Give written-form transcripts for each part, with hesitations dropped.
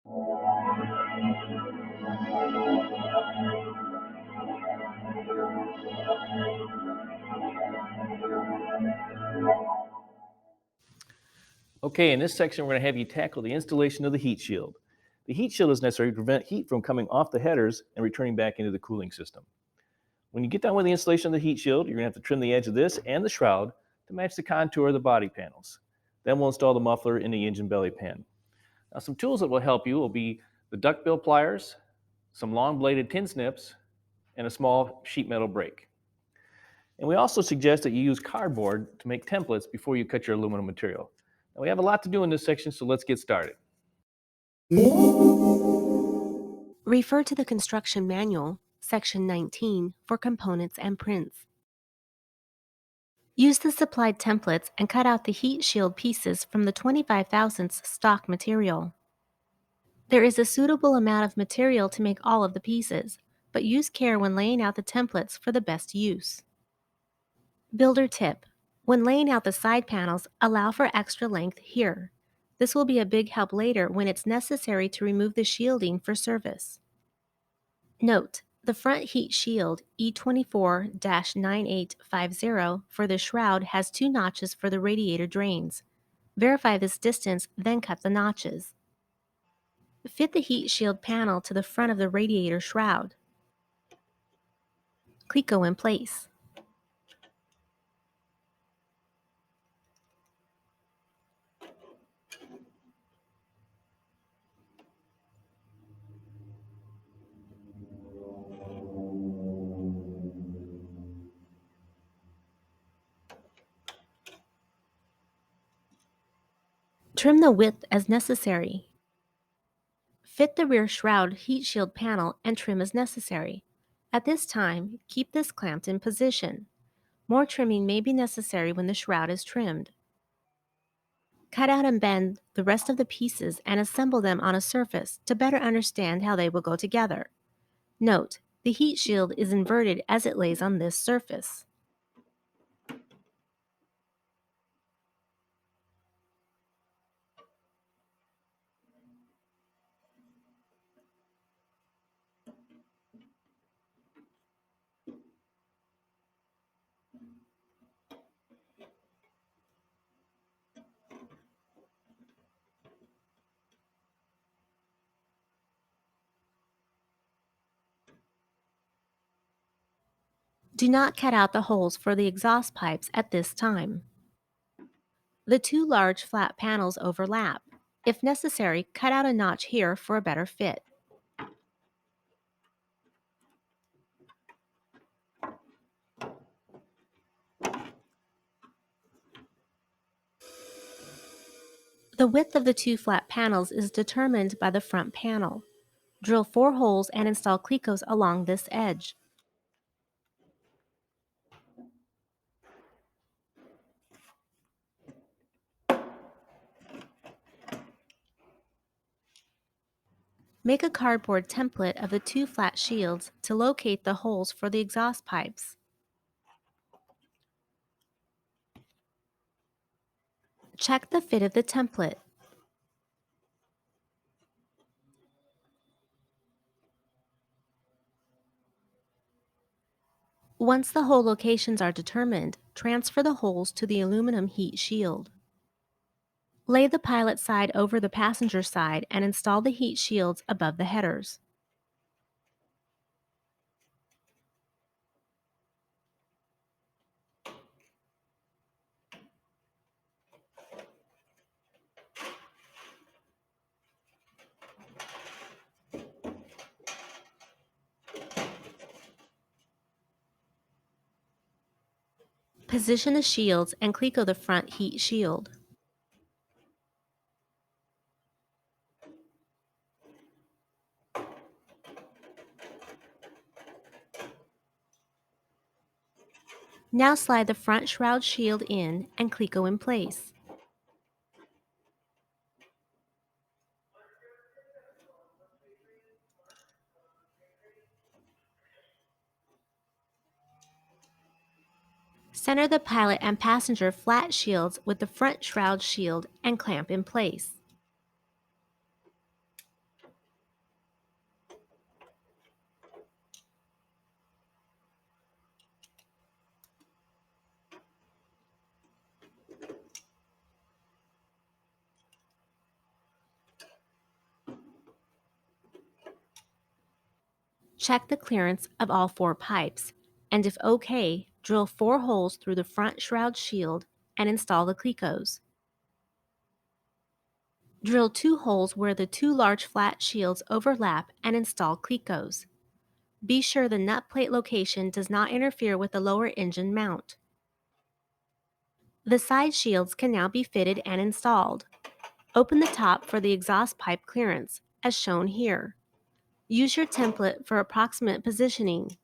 Okay, in this section, we're going to have you tackle the installation of the heat shield. The heat shield is necessary to prevent heat from coming off the headers and returning back into the cooling system. When you get done with the installation of the heat shield, you're going to have to trim the edge of this and the shroud to match the contour of the body panels. Then we'll install the muffler in the engine belly pan. Now, some tools that will help you will be the duckbill pliers, some long-bladed tin snips, and a small sheet metal brake. And we also suggest that you use cardboard to make templates before you cut your aluminum material. Now, we have a lot to do in this section, so let's get started. Refer to the construction manual, section 19, for components and prints. Use the supplied templates and cut out the heat shield pieces from the 25 thousandths stock material. There is a suitable amount of material to make all of the pieces, but use care when laying out the templates for the best use. Builder tip: when laying out the side panels, allow for extra length here. This will be a big help later when it's necessary to remove the shielding for service. Note: the front heat shield E24-9850 for the shroud has 2 notches for the radiator drains. Verify this distance, then cut the notches. Fit the heat shield panel to the front of the radiator shroud. Cleco in place. Trim the width as necessary. Fit the rear shroud heat shield panel and trim as necessary. At this time, keep this clamped in position. More trimming may be necessary when the shroud is trimmed. Cut out and bend the rest of the pieces and assemble them on a surface to better understand how they will go together. Note: the heat shield is inverted as it lays on this surface. Do not cut out the holes for the exhaust pipes at this time. The 2 large flat panels overlap. If necessary, cut out a notch here for a better fit. The width of the 2 flat panels is determined by the front panel. Drill 4 holes and install clecos along this edge. Make a cardboard template of the 2 flat shields to locate the holes for the exhaust pipes. Check the fit of the template. Once the hole locations are determined, transfer the holes to the aluminum heat shield. Lay the pilot side over the passenger side and install the heat shields above the headers. Position the shields and cleco the front heat shield. Now slide the front shroud shield in and cleco in place. Center the pilot and passenger flat shields with the front shroud shield and clamp in place. Check the clearance of all 4 pipes, and if okay, drill 4 holes through the front shroud shield and install the clecos. Drill 2 holes where the 2 large flat shields overlap and install clecos. Be sure the nut plate location does not interfere with the lower engine mount. The side shields can now be fitted and installed. Open the top for the exhaust pipe clearance, as shown here. Use your template for approximate positioning.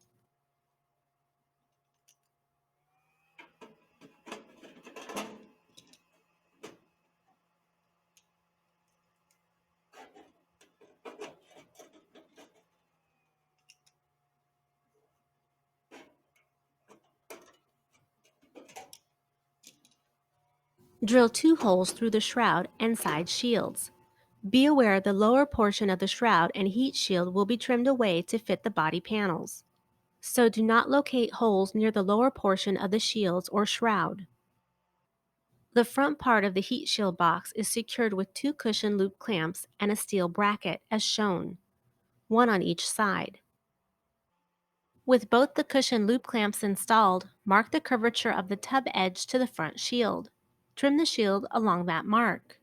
Drill 2 holes through the shroud and side shields. Be aware the lower portion of the shroud and heat shield will be trimmed away to fit the body panels. So do not locate holes near the lower portion of the shields or shroud. The front part of the heat shield box is secured with 2 cushion loop clamps and a steel bracket, as shown, one on each side. With both the cushion loop clamps installed, mark the curvature of the tub edge to the front shield. Trim the shield along that mark.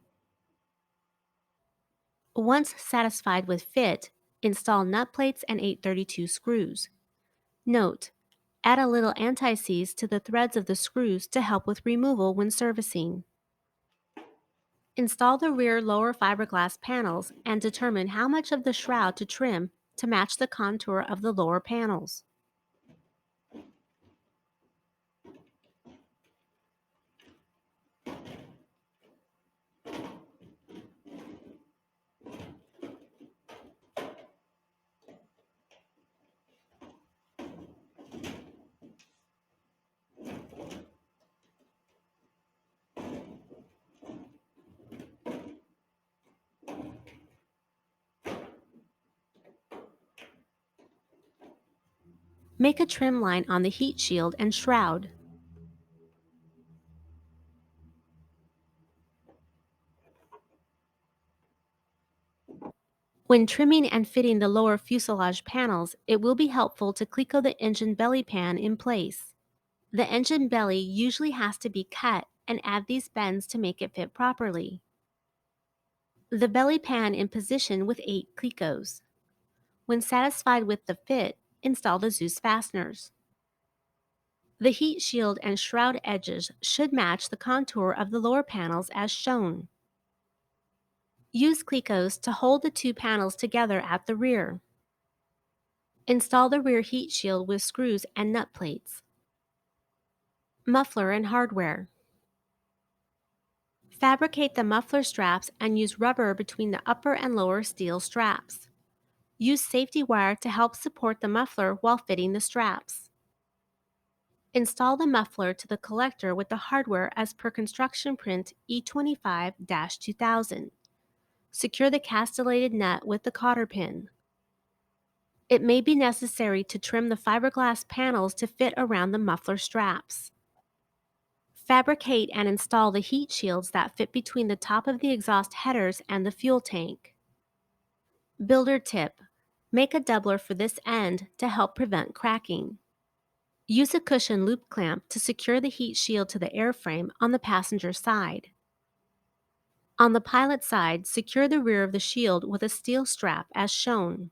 Once satisfied with fit, install nut plates and 832 screws. Note: add a little anti-seize to the threads of the screws to help with removal when servicing. Install the rear lower fiberglass panels and determine how much of the shroud to trim to match the contour of the lower panels. Make a trim line on the heat shield and shroud. When trimming and fitting the lower fuselage panels, it will be helpful to cleco the engine belly pan in place. The engine belly usually has to be cut, and add these bends to make it fit properly. The belly pan in position with 8 clecos. When satisfied with the fit, install the Zeus fasteners. The heat shield and shroud edges should match the contour of the lower panels as shown. Use clecos to hold the 2 panels together at the rear. Install the rear heat shield with screws and nut plates. Muffler and hardware. Fabricate the muffler straps and use rubber between the upper and lower steel straps. Use safety wire to help support the muffler while fitting the straps. Install the muffler to the collector with the hardware as per construction print E25-2000. Secure the castellated nut with the cotter pin. It may be necessary to trim the fiberglass panels to fit around the muffler straps. Fabricate and install the heat shields that fit between the top of the exhaust headers and the fuel tank. Builder tip: make a doubler for this end to help prevent cracking. Use a cushion loop clamp to secure the heat shield to the airframe on the passenger side. On the pilot side, secure the rear of the shield with a steel strap as shown.